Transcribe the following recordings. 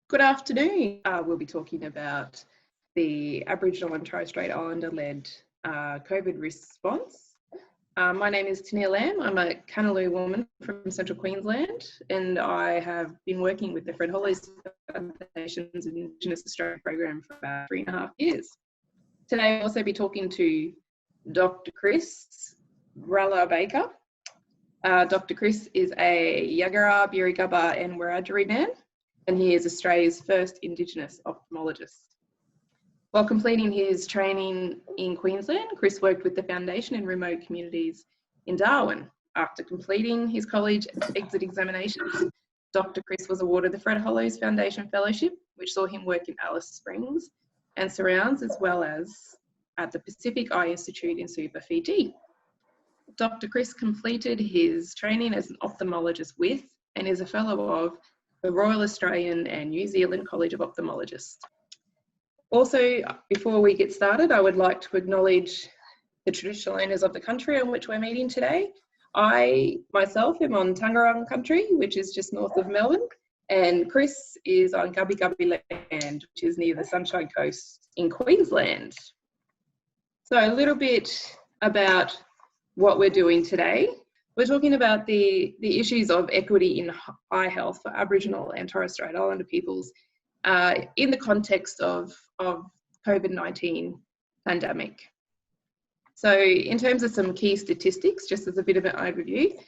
Good afternoon. We'll be talking about the Aboriginal and Torres Strait Islander-led COVID response. My name is Tennille Lamb. I'm a Tennille woman from Central Queensland, and I have been working with the Fred Hollows Foundation's Indigenous Australia Program for about 3.5 years. Today I'll also be talking to Dr Kris Rallah-Baker. Dr Kris is a Yagara, Birigubba and Wiradjuri man, and he is Australia's first Indigenous ophthalmologist. While completing his training in Queensland, Kris worked with the Foundation in remote communities in Darwin. After completing his college exit examinations, Dr Kris was awarded the Fred Hollows Foundation Fellowship, which saw him work in Alice Springs and surrounds, as well as at the Pacific Eye Institute in Suva, Fiji. Dr Kris completed his training as an ophthalmologist with and is a fellow of the Royal Australian and New Zealand College of Ophthalmologists. Also, before we get started, I would like to acknowledge the traditional owners of the country on which we're meeting today. I myself am on Tangarang country, which is just north of Melbourne, and Kris is on Gubbi Gubbi land, which is near the Sunshine Coast in Queensland. So a little bit about what we're doing today. We're talking about the issues of equity in eye health for Aboriginal and Torres Strait Islander peoples in the context of COVID-19 pandemic. So in terms of some key statistics, just as a bit of an overview,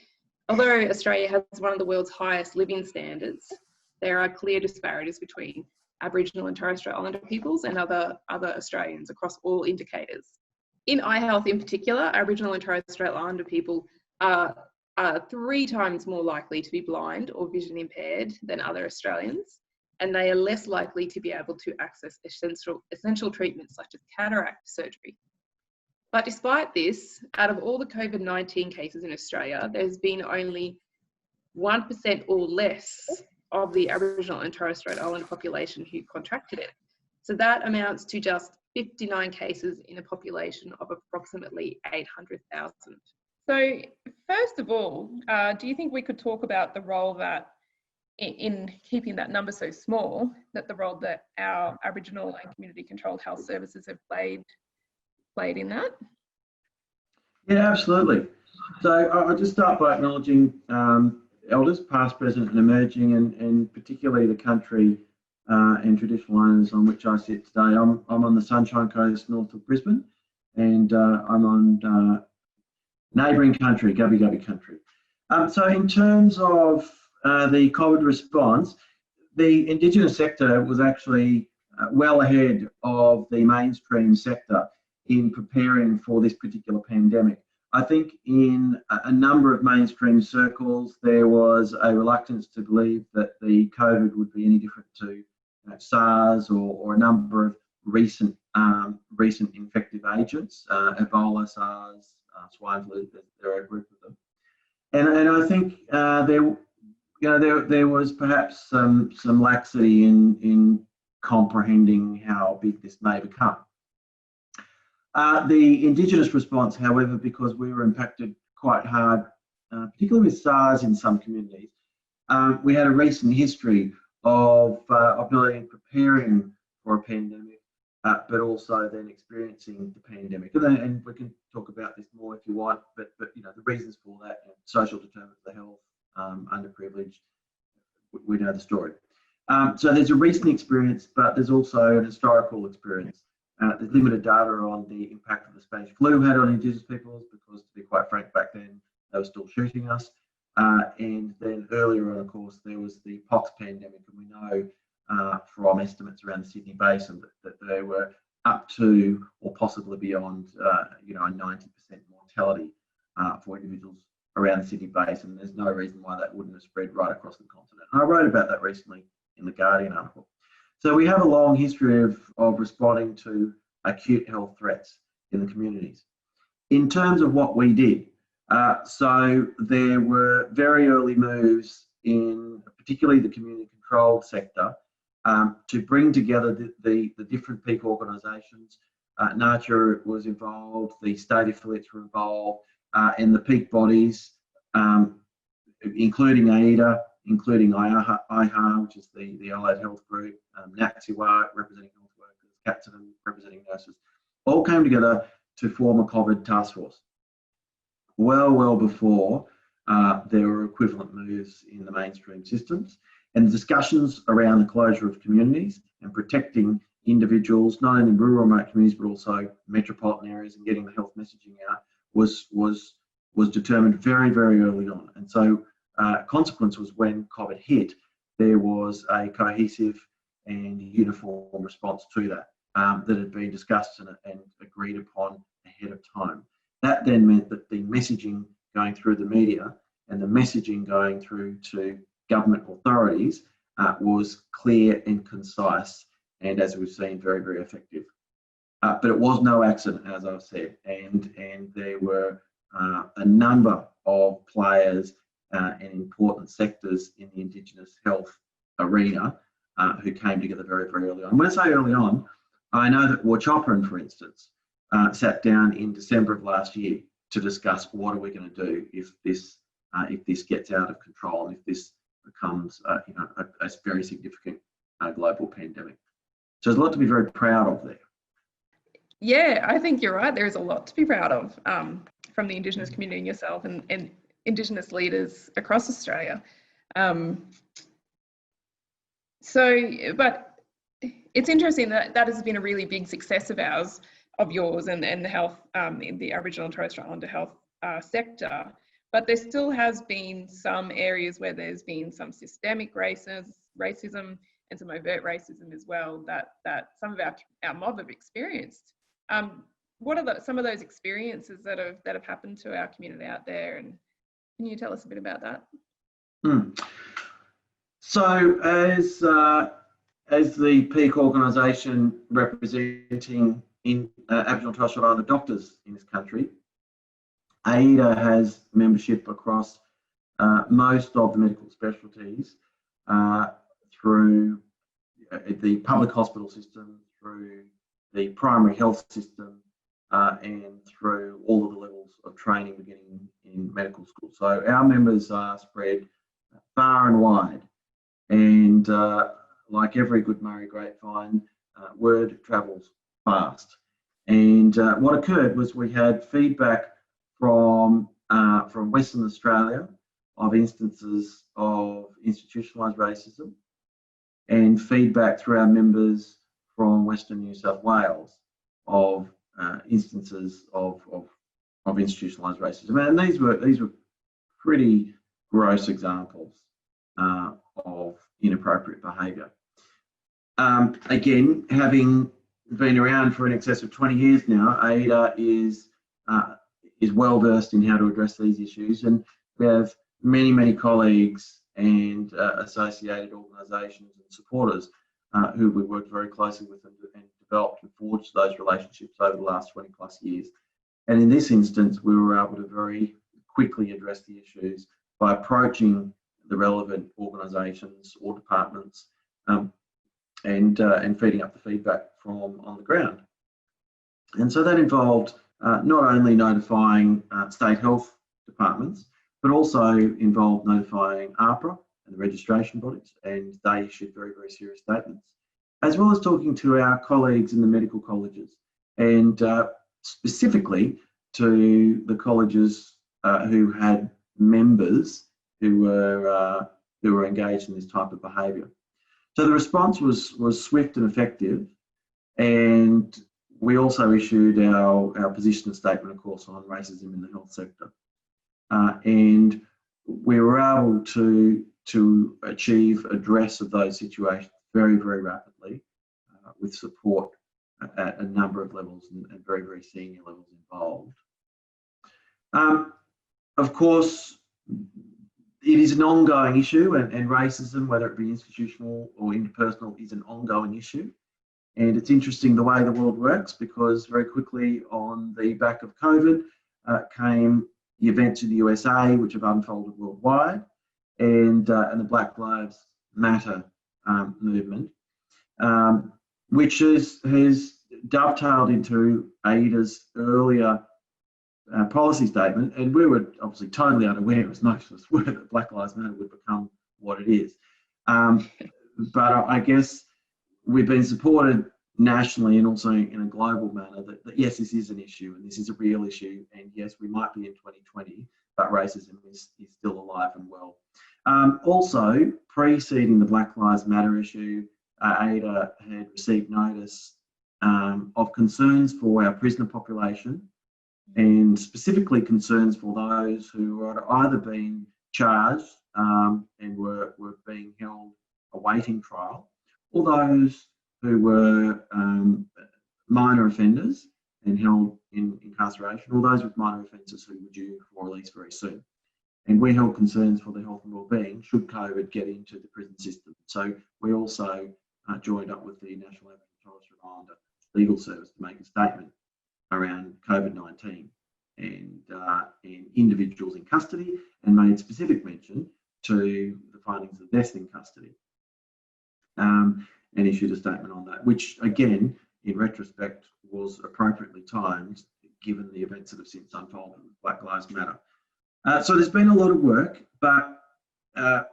although Australia has one of the world's highest living standards, there are clear disparities between Aboriginal and Torres Strait Islander peoples and other Australians across all indicators. In eye health in particular, Aboriginal and Torres Strait Islander people are 3 times more likely to be blind or vision impaired than other Australians, and they are less likely to be able to access essential treatments such as cataract surgery. But despite this, out of all the COVID-19 cases in Australia, there's been only 1% or less of the Aboriginal and Torres Strait Islander population who contracted it. So that amounts to just 59 cases in a population of approximately 800,000. So first of all, do you think we could talk about the role that, in keeping that number so small, that the role that our Aboriginal and community controlled health services have played in that? Yeah, absolutely. So I'll just start by acknowledging elders, past, present and emerging, and particularly the country and traditional owners on which I sit today. I'm on the Sunshine Coast north of Brisbane, and I'm on neighbouring country, Gubbi Gubbi country. So in terms of the COVID response, the Indigenous sector was actually well ahead of the mainstream sector in preparing for this particular pandemic. I think in a number of mainstream circles, there was a reluctance to believe that the COVID would be any different to SARS or a number of recent infective agents, Ebola, SARS, swine flu. There are a group of them, and I think there was perhaps some laxity in comprehending how big this may become. The Indigenous response, however, because we were impacted quite hard, particularly with SARS in some communities, we had a recent history of not only preparing for a pandemic, but also then experiencing the pandemic. And we can talk about this more if you want, but the reasons for that, social determinants of the health, underprivileged, we know the story. So there's a recent experience, but there's also an historical experience. There's limited data on the impact that the Spanish flu had on Indigenous peoples, because to be quite frank, back then they were still shooting us. And then earlier on, of course, there was the pox pandemic, and we know from estimates around the Sydney Basin that they were up to or possibly beyond, a 90% mortality for individuals around the Sydney Basin. There's no reason why that wouldn't have spread right across the continent. And I wrote about that recently in the Guardian article. So we have a long history of responding to acute health threats in the communities. In terms of what we did, so there were very early moves in particularly the community controlled sector to bring together the different peak organisations. NACHA was involved, the state affiliates were involved, and the peak bodies, including AIDA, including IACCHA, which is the Allied Health Group, NATSIWA, representing health workers, CATSIDM, representing nurses, all came together to form a COVID task force. Well before there were equivalent moves in the mainstream systems, and the discussions around the closure of communities and protecting individuals, not only in rural and remote communities, but also metropolitan areas, and getting the health messaging out was determined very early on. And so consequence was when COVID hit, there was a cohesive and uniform response to that that had been discussed and agreed upon ahead of time. That then meant that the messaging going through the media and the messaging going through to government authorities was clear and concise, and as we've seen, very effective. But it was no accident, as I've said, and there were a number of players and important sectors in the Indigenous health arena who came together very early on. When I say early on, I know that Warchopperan, for instance, sat down in December of last year to discuss what are we going to do if this gets out of control and if this becomes a very significant global pandemic. So there's a lot to be very proud of there. Yeah, I think you're right. There's a lot to be proud of from the Indigenous community and yourself and Indigenous leaders across Australia. But it's interesting that has been a really big success of yours and the health in the Aboriginal and Torres Strait Islander health sector. But there still has been some areas where there's been some systemic racism and some overt racism as well that some of our mob have experienced. What are some of those experiences that have happened to our community out there, and can you tell us a bit about that? So as the peak organisation representing Aboriginal and Torres Strait Islander doctors in this country, ACCHA has membership across most of the medical specialties through the public hospital system, through the primary health system, and through all of the levels of training beginning in medical school. So our members are spread far and wide, and like every good Murray grapevine, word travels fast. And what occurred was we had feedback from Western Australia of instances of institutionalised racism, and feedback through our members from Western New South Wales of instances of institutionalised racism, and these were pretty gross examples of inappropriate behaviour. Again, having been around for in excess of 20 years now, ACCHA is well versed in how to address these issues, and we have many colleagues and associated organisations and supporters who we worked very closely with and developed and forged those relationships over the last 20 plus years. And in this instance, we were able to very quickly address the issues by approaching the relevant organisations or departments and feeding up the feedback from on the ground. And so that involved not only notifying state health departments, but also involved notifying AHPRA and the registration bodies, and they issued very serious statements, as well as talking to our colleagues in the medical colleges, and specifically to the colleges who had members who were engaged in this type of behaviour. So the response was swift and effective, and we also issued our position statement, of course, on racism in the health sector, and we were able to achieve address of those situations very rapidly with support at a number of levels and very senior levels involved. Of course, it is an ongoing issue, and racism, whether it be institutional or interpersonal, is an ongoing issue. And it's interesting the way the world works, because very quickly on the back of COVID came the events in the USA, which have unfolded worldwide, and the Black Lives Matter movement, which has dovetailed into ACCHA's earlier policy statement, and we were obviously totally unaware, as most of us were, that Black Lives Matter would become what it is. But I guess we've been supported nationally and also in a global manner that yes, this is an issue and this is a real issue, and yes, we might be in 2020, but racism is still alive and well. Also, preceding the Black Lives Matter issue, ACCHA had received notice of concerns for our prisoner population, and specifically concerns for those who are either being charged and were being held awaiting trial, or those who were minor offenders and held in incarceration, or those with minor offences who were due for release very soon. And we held concerns for their health and wellbeing should COVID get into the prison system. So we also joined up with the National Aboriginal and Torres Strait Islander Legal Service to make a statement around COVID-19 and individuals in custody, and made specific mention to the findings of deaths in custody, and issued a statement on that, which again, in retrospect, was appropriately timed given the events that have since unfolded with Black Lives Matter. So there's been a lot of work, but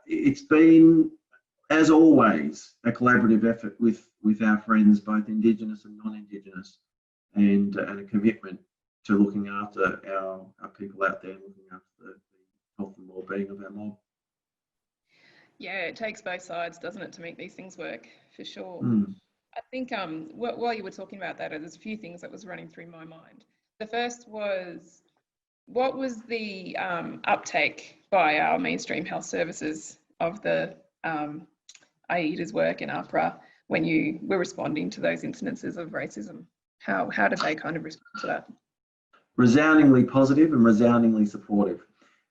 it's been, as always, a collaborative effort with our friends, both Indigenous and non-Indigenous, and a commitment to looking after our people out there, looking after the health and well-being of our mob. Yeah, it takes both sides, doesn't it, to make these things work, for sure. I think while you were talking about that, there's a few things that was running through my mind. The first was, what was the uptake by our mainstream health services of the ACCHA's work in APRA when you were responding to those incidences of racism? How did they kind of respond to that? Resoundingly positive and resoundingly supportive.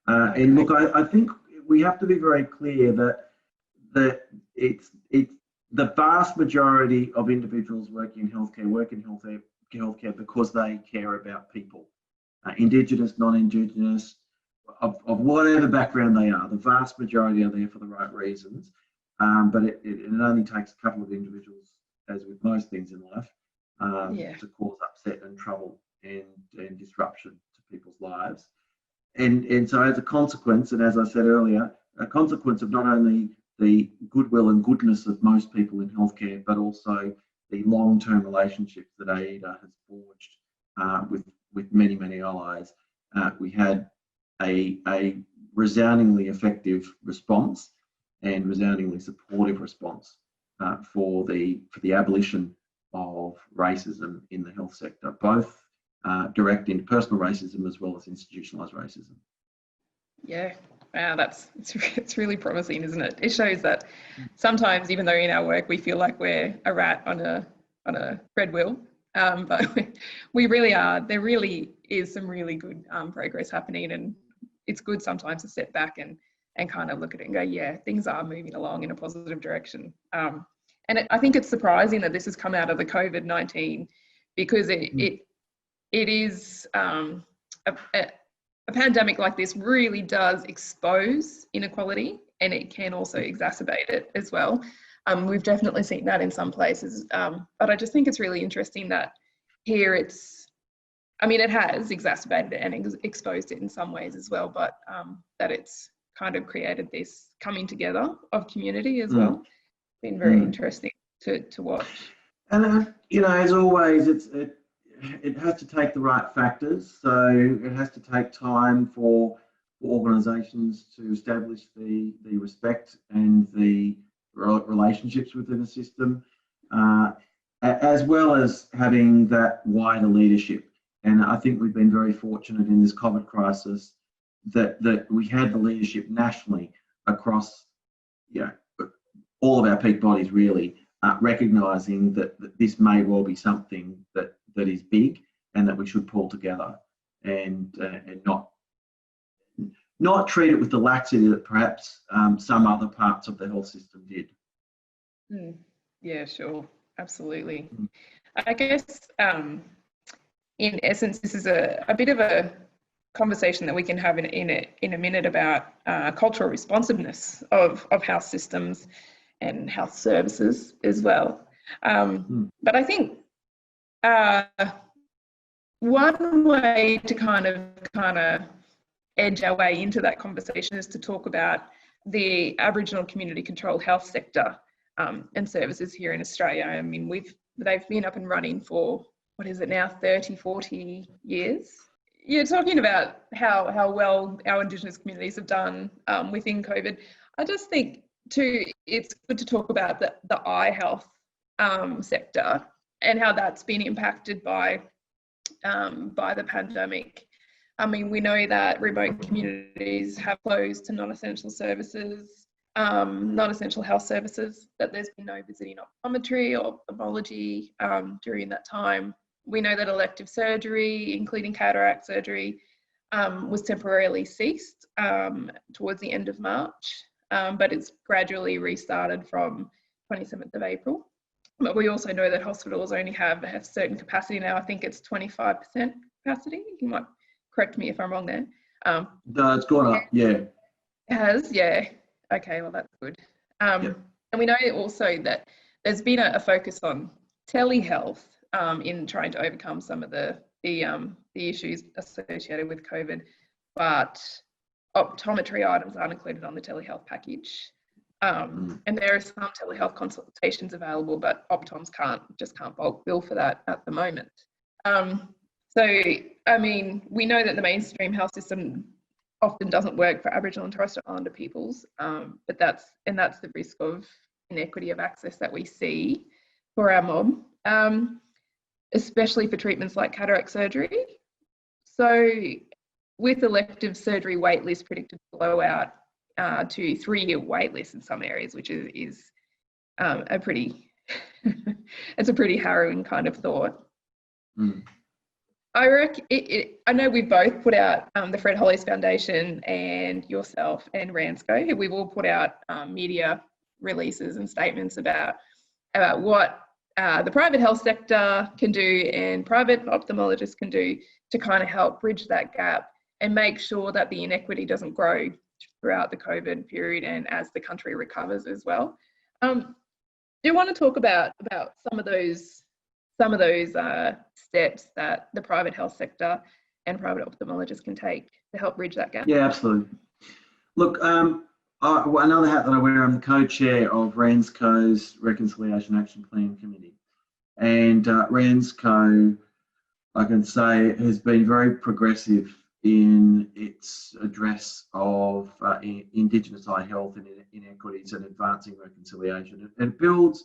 And look, I think we have to be very clear that it's the vast majority of individuals working in healthcare because they care about people. Indigenous, non-Indigenous, of whatever background they are, the vast majority are there for the right reasons. But it only takes a couple of individuals, as with most things in life, to cause upset and trouble and disruption to people's lives. And so as a consequence, and as I said earlier, a consequence of not only the goodwill and goodness of most people in healthcare, but also the long-term relationships that ACCHA has forged with many, many allies, we had a resoundingly effective response and resoundingly supportive response for the abolition of racism in the health sector, both direct interpersonal racism as well as institutionalised racism. Yeah, wow, it's really promising, isn't it? It shows that sometimes, even though in our work we feel like we're a rat on a bread wheel, but we really are. There really is some really good progress happening, and it's good sometimes to step back and kind of look at it and go, yeah, things are moving along in a positive direction. And I think it's surprising that this has come out of the COVID-19, because it is a pandemic like this really does expose inequality, and it can also exacerbate it as well. We've definitely seen that in some places, but I just think it's really interesting that here it has exacerbated it and exposed it in some ways as well, but that it's kind of created this coming together of community as well. It's been very interesting to watch. And as always, it has to take the right factors. So it has to take time for organisations to establish the respect and the relationships within the system, as well as having that wider leadership. And I think we've been very fortunate in this COVID crisis that we had the leadership nationally across all of our peak bodies, really, recognising that this may well be something that is big and that we should pull together and not treat it with the laxity that perhaps some other parts of the health system did. Yeah, sure, absolutely. I guess in essence, this is a bit of a conversation that we can have in a minute about cultural responsiveness of health systems and health services as well. But I think one way to kind of edge our way into that conversation is to talk about the Aboriginal community controlled health sector and services here in Australia. I mean, they've been up and running for, what is it now, 30, 40 years? You're talking about how well our Indigenous communities have done within COVID. I just think too, it's good to talk about the eye health sector and how that's been impacted by the pandemic. I mean, we know that remote communities have closed to non-essential services, non-essential health services, that there's been no visiting optometry or ophthalmology during that time. We know that elective surgery, including cataract surgery, was temporarily ceased towards the end of March, but it's gradually restarted from 27th of April. But we also know that hospitals only have a certain capacity now. I think it's 25% capacity. You might correct me if I'm wrong there. No, it's gone up, yeah. It has, yeah. Okay, well, that's good. Yep. And we know also that there's been a focus on telehealth in trying to overcome some of the issues associated with COVID, but optometry items aren't included on the telehealth package. And there are some telehealth consultations available, but optoms can't bulk bill for that at the moment. So, I mean, we know that the mainstream health system often doesn't work for Aboriginal and Torres Strait Islander peoples, but that's the risk of inequity of access that we see for our mob, especially for treatments like cataract surgery. So, with elective surgery waitlist predicted to blow out to 3-year waitlist in some areas, which is a pretty it's a pretty harrowing kind of thought. I reckon I know we both put out the Fred Hollis Foundation and yourself and Ransco, we've all put out media releases and statements about what the private health sector can do and private ophthalmologists can do to kind of help bridge that gap and make sure that the inequity doesn't grow throughout the COVID period and as the country recovers as well. Do you want to talk about some of those steps that the private health sector and private ophthalmologists can take to help bridge that gap? Yeah, absolutely. Look, another hat that I wear, I'm the co-chair of Ransco's Reconciliation Action Plan Committee. And Ransco, I can say, has been very progressive in its address of Indigenous eye health and inequities and advancing reconciliation. It builds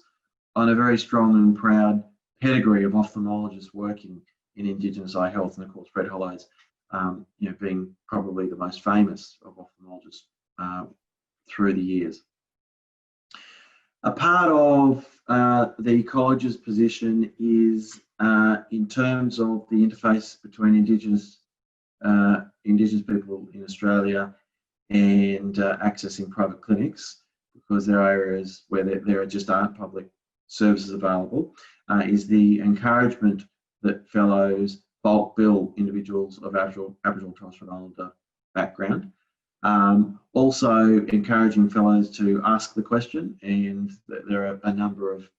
on a very strong and proud pedigree of ophthalmologists working in Indigenous eye health, and of course Fred Hollis, being probably the most famous of ophthalmologists through the years. A part of the college's position is in terms of the interface between Indigenous people in Australia and accessing private clinics, because there are areas where there just aren't public services available, is the encouragement that fellows bulk bill individuals of Aboriginal Torres Strait Islander background. Also encouraging fellows to ask the question, and there are a number of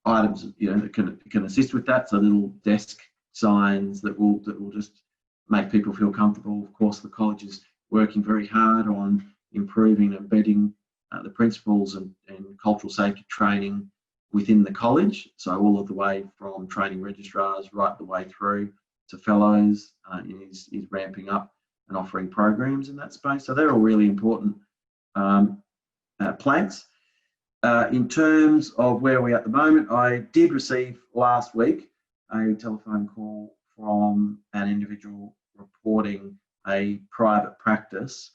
items that can assist with that. So little desk signs that will just make people feel comfortable. Of course, the college is working very hard on improving and embedding the principles and cultural safety training within the college. So all of the way from training registrars right the way through to fellows is ramping up and offering programs in that space. So they're all really important planks. In terms of where we're at the moment, I did receive last week a telephone call from an individual reporting a private practice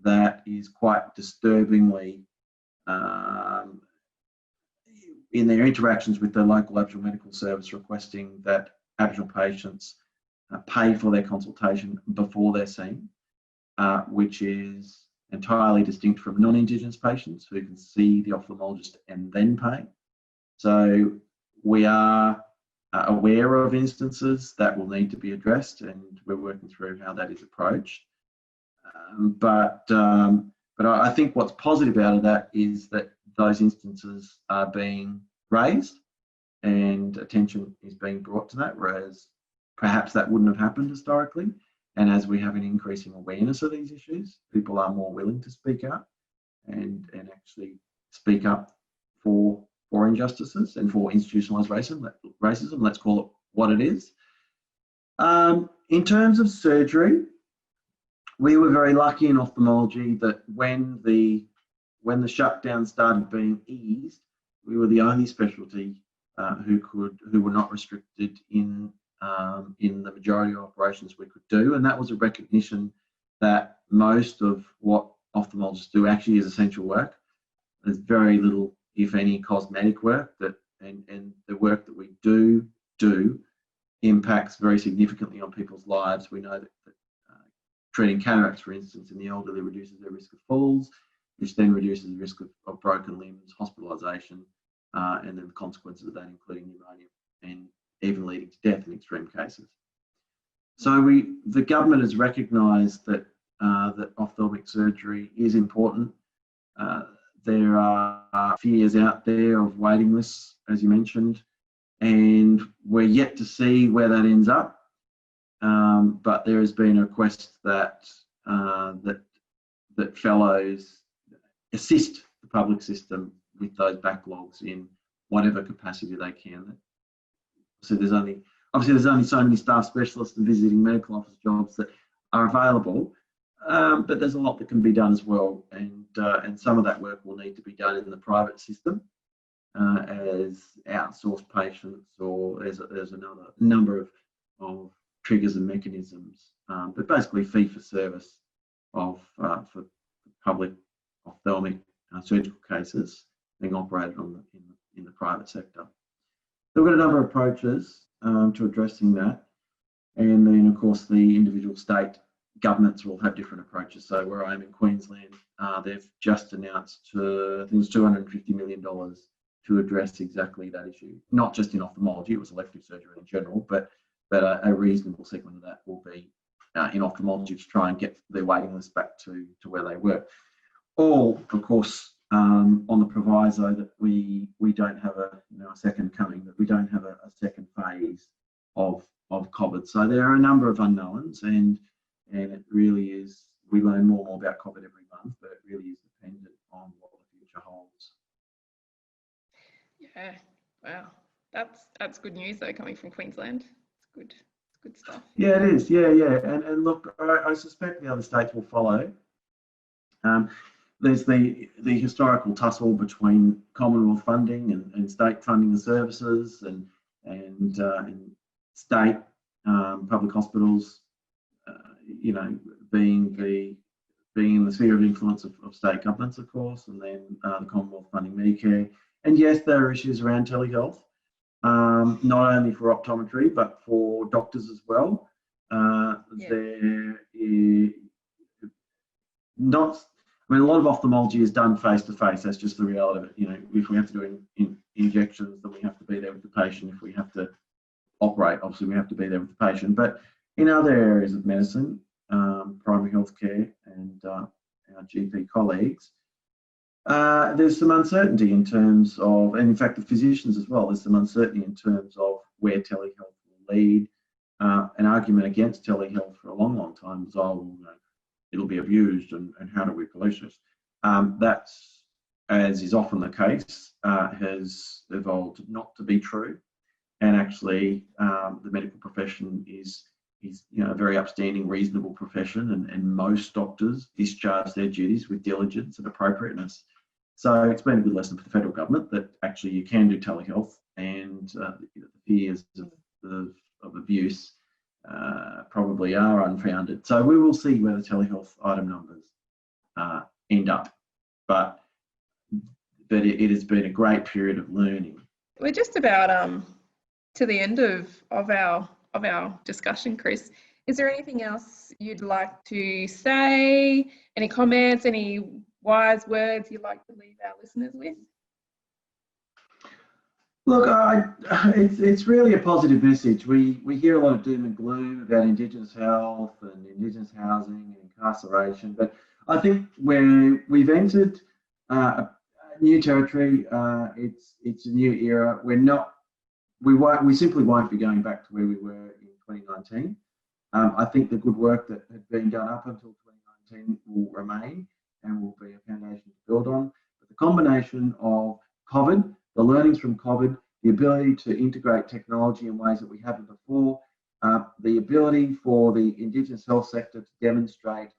that is quite disturbingly in their interactions with the local Aboriginal Medical Service, requesting that Aboriginal patients pay for their consultation before they're seen, which is entirely distinct from non-Indigenous patients who can see the ophthalmologist and then pay. So we are aware of instances that will need to be addressed, and we're working through how that is approached. But I think what's positive out of that is that those instances are being raised and attention is being brought to that, whereas perhaps that wouldn't have happened historically. And as we have an increasing awareness of these issues, people are more willing to speak out and actually speak up for injustices and for institutionalised racism. Let's call it what it is. In terms of surgery, we were very lucky in ophthalmology that when the shutdown started being eased, we were the only specialty who were not restricted in the majority of operations we could do, and that was a recognition that most of what ophthalmologists do actually is essential work. There's very little, if any, cosmetic work and the work that we do impacts very significantly on people's lives. We know that treating cataracts, for instance, in the elderly reduces their risk of falls, which then reduces the risk of broken limbs, hospitalisation, and then the consequences of that, including pneumonia and even leading to death in extreme cases. So the government has recognised that ophthalmic surgery is important. There are fears out there of waiting lists, as you mentioned, and we're yet to see where that ends up. But there has been a request that fellows assist the public system with those backlogs in whatever capacity they can. So there's only so many staff specialists and visiting medical office jobs that are available, but there's a lot that can be done as well, and some of that work will need to be done in the private system as outsourced patients, or there's another number of triggers and mechanisms, but basically fee for service for public ophthalmic surgical cases being operated in the private sector. So we've got a number of approaches to addressing that, and then of course the individual state governments will have different approaches. So where I am in Queensland, they've just announced I think it was $250 million to address exactly that issue. Not just in ophthalmology, it was elective surgery in general, but a reasonable segment of that will be in ophthalmology to try and get their waiting list back to where they were. All, of course, on the proviso that we don't have a second coming, that we don't have a second phase of COVID. So there are a number of unknowns, and it really is, we learn more and more about COVID every month, but it really is dependent on what the future holds. Yeah, wow, that's good news though, coming from Queensland. It's good stuff. Yeah, it is. Yeah. And look, I suspect the other states will follow. There's the historical tussle between Commonwealth funding and state funding the services, and state public hospitals, being in the sphere of influence of state governments, of course, and then the Commonwealth funding Medicare. And yes, there are issues around telehealth, not only for optometry but for doctors as well. There is not. I mean, a lot of ophthalmology is done face to face. That's just the reality of it. If we have to do injections, then we have to be there with the patient. If we have to operate, obviously we have to be there with the patient. But in other areas of medicine, primary health care and our GP colleagues, there's some uncertainty in terms of, and in fact the physicians as well, there's some uncertainty in terms of where telehealth will lead. An argument against telehealth for a long time is, it'll be abused, and how do we police this? That's, as is often the case, has evolved not to be true, and actually the medical profession is a very upstanding, reasonable profession, and most doctors discharge their duties with diligence and appropriateness. So it's been a good lesson for the federal government that actually you can do telehealth, and the fears of abuse probably are unfounded. So we will see where the telehealth item numbers end up, but it has been a great period of learning. We're just about to the end of our discussion, Kris. Is there anything else you'd like to say? Any comments? Any wise words you'd like to leave our listeners with? Look, it's really a positive message. We hear a lot of doom and gloom about Indigenous health and Indigenous housing and incarceration, but I think we've entered a new territory. It's a new era. We simply won't be going back to where we were in 2019. I think the good work that had been done up until 2019 will remain and will be a foundation to build on. But the combination of COVID, the learnings from COVID, the ability to integrate technology in ways that we haven't before, the ability for the Indigenous health sector to demonstrate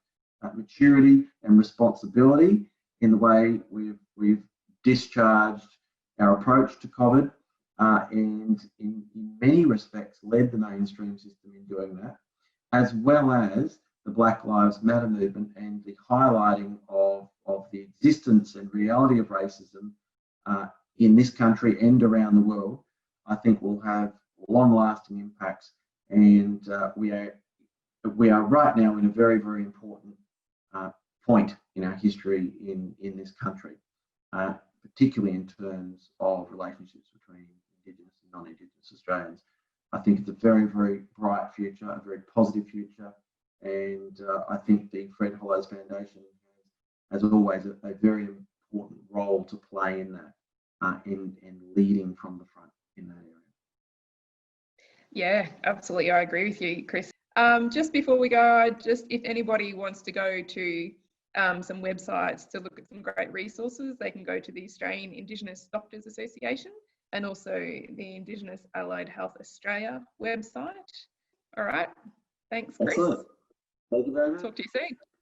maturity and responsibility in the way we've discharged our approach to COVID, and in many respects led the mainstream system in doing that, as well as the Black Lives Matter movement and the highlighting of the existence and reality of racism in this country and around the world, I think will have long-lasting impacts. And we are right now in a very, very important point in our history in this country, particularly in terms of relationships between Indigenous and non-Indigenous Australians. I think it's a very, very bright future, a very positive future, and I think the Fred Hollows Foundation has always a very important role to play in that, and leading from the front in that area. Yeah, absolutely. I agree with you, Chris. Just before we go, if anybody wants to go to some websites to look at some great resources, they can go to the Australian Indigenous Doctors Association and also the Indigenous Allied Health Australia website. All right. Thanks, Chris. Excellent. Thank you very much. Talk to you soon.